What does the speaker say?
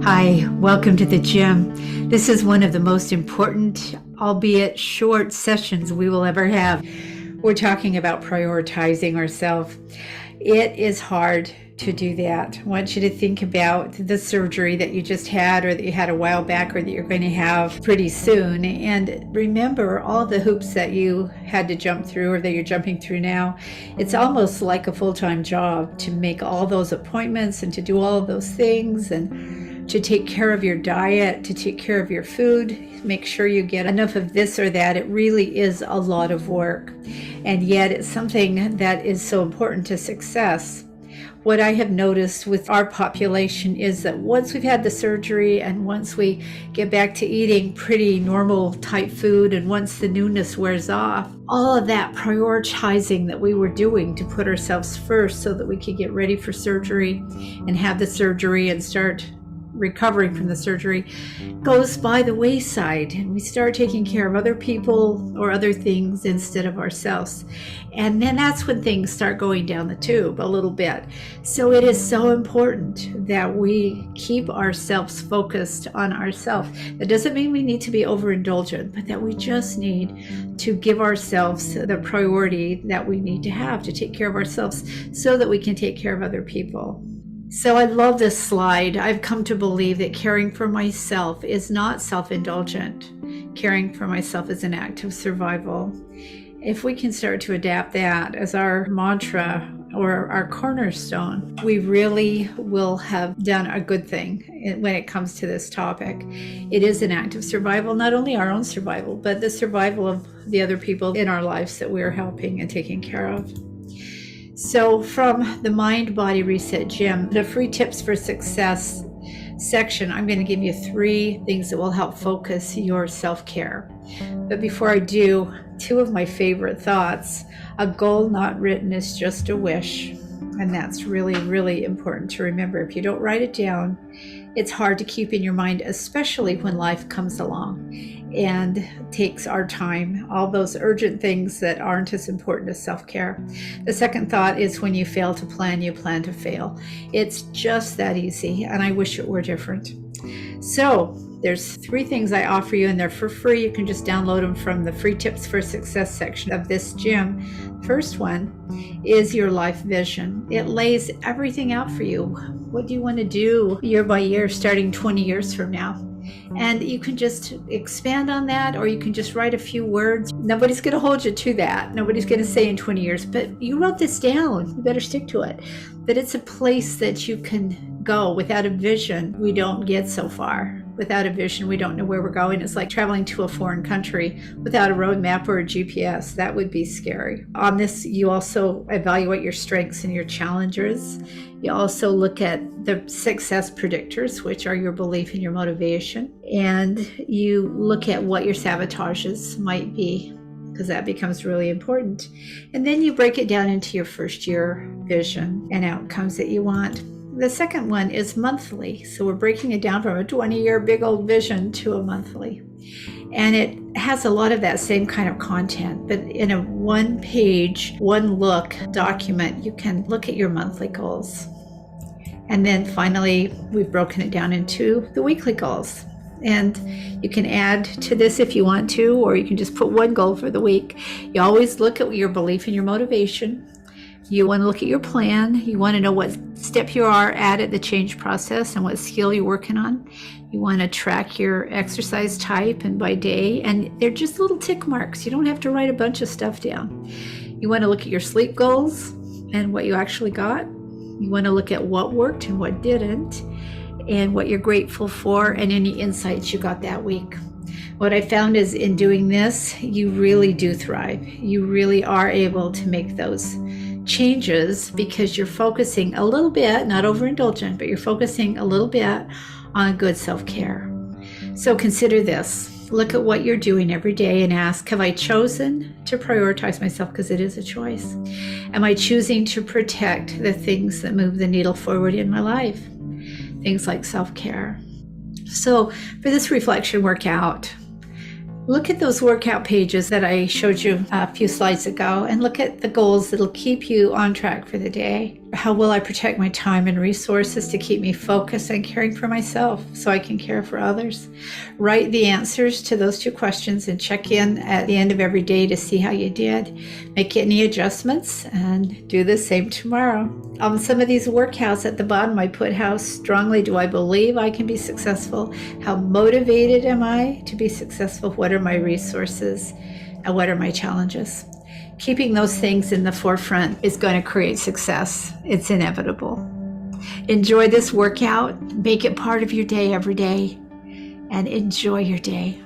Hi, welcome to the gym. This is one of the most important, albeit short sessions we will ever have. We're talking about prioritizing ourselves. It is hard to do that. I want you to think about the surgery that you just had, or that you had a while back, or that you're going to have pretty soon. And remember all the hoops that you had to jump through, or that you're jumping through now. It's almost like a full-time job to make all those appointments and to do all of those things, and to take care of your diet, to take care of your food, make sure you get enough of this or that. It really is a lot of work. And yet it's something that is so important to success. What I have noticed with our population is that once we've had the surgery, and once we get back to eating pretty normal type food, and once the newness wears off, all of that prioritizing that we were doing to put ourselves first so that we could get ready for surgery and have the surgery and start recovering from the surgery goes by the wayside, and we start taking care of other people or other things instead of ourselves. And then that's when things start going down the tube a little bit. So it is so important that we keep ourselves focused on ourselves. That doesn't mean we need to be overindulgent, but that we just need to give ourselves the priority that we need to have to take care of ourselves so that we can take care of other people. So I love this slide. I've come to believe that caring for myself is not self-indulgent. Caring for myself is an act of survival. If we can start to adapt that as our mantra or our cornerstone, we really will have done a good thing when it comes to this topic. It is an act of survival, not only our own survival, but the survival of the other people in our lives that we're helping and taking care of. So from the Mind Body Reset Gym, the free tips for success section, I'm going to give you 3 things that will help focus your self-care. But before I do, 2 of my favorite thoughts. A goal not written is just a wish. And that's really, really important to remember. If you don't write it down, it's hard to keep in your mind, especially when life comes along and takes our time, all those urgent things that aren't as important as self-care. The second thought is, when you fail to plan, you plan to fail. It's just that easy, and I wish it were different. So there's 3 things I offer you, and they're for free. You can just download them from the free tips for success section of this gym. First one is your life vision. It lays everything out for you. What do you want to do year by year, starting 20 years from now? And you can just expand on that, or you can just write a few words. Nobody's going to hold you to that. Nobody's going to say in 20 years, but you wrote this down. You better stick to it. That it's a place that you can go. Without a vision, we don't get so far. Without a vision, we don't know where we're going. It's like traveling to a foreign country without a road map or a GPS. That would be scary. On this, you also evaluate your strengths and your challenges. You also look at the success predictors, which are your belief and your motivation. And you look at what your sabotages might be, because that becomes really important. And then you break it down into your first year vision and outcomes that you want. The second one is monthly. So we're breaking it down from a 20-year big old vision to a monthly. And it has a lot of that same kind of content, but in a 1-page, 1-look document, you can look at your monthly goals. And then finally, we've broken it down into the weekly goals. And you can add to this if you want to, or you can just put 1 goal for the week. You always look at your belief and your motivation. You want to look at your plan. You want to know what step you are at the change process and what skill you're working on. You want to track your exercise type and by day, and they're just little tick marks. You don't have to write a bunch of stuff down. You want to look at your sleep goals and what you actually got. You want to look at what worked and what didn't, and what you're grateful for, and any insights you got that week. What I found is, in doing this, you really do thrive. You really are able to make those changes because you're focusing a little bit, not overindulgent, but you're focusing a little bit on good self-care. So consider this. Look at what you're doing every day and ask, have I chosen to prioritize myself? Because it is a choice. Am I choosing to protect the things that move the needle forward in my life? Things like self-care. So for this reflection workout, look at those workout pages that I showed you a few slides ago, and look at the goals that'll keep you on track for the day. How will I protect my time and resources to keep me focused on caring for myself so I can care for others? Write the answers to those 2 questions and check in at the end of every day to see how you did. Make any adjustments and do the same tomorrow. On some of these workouts at the bottom, I put how strongly do I believe I can be successful? How motivated am I to be successful? What are my resources? And what are my challenges? Keeping those things in the forefront is going to create success. It's inevitable. Enjoy this workout. Make it part of your day every day, and enjoy your day.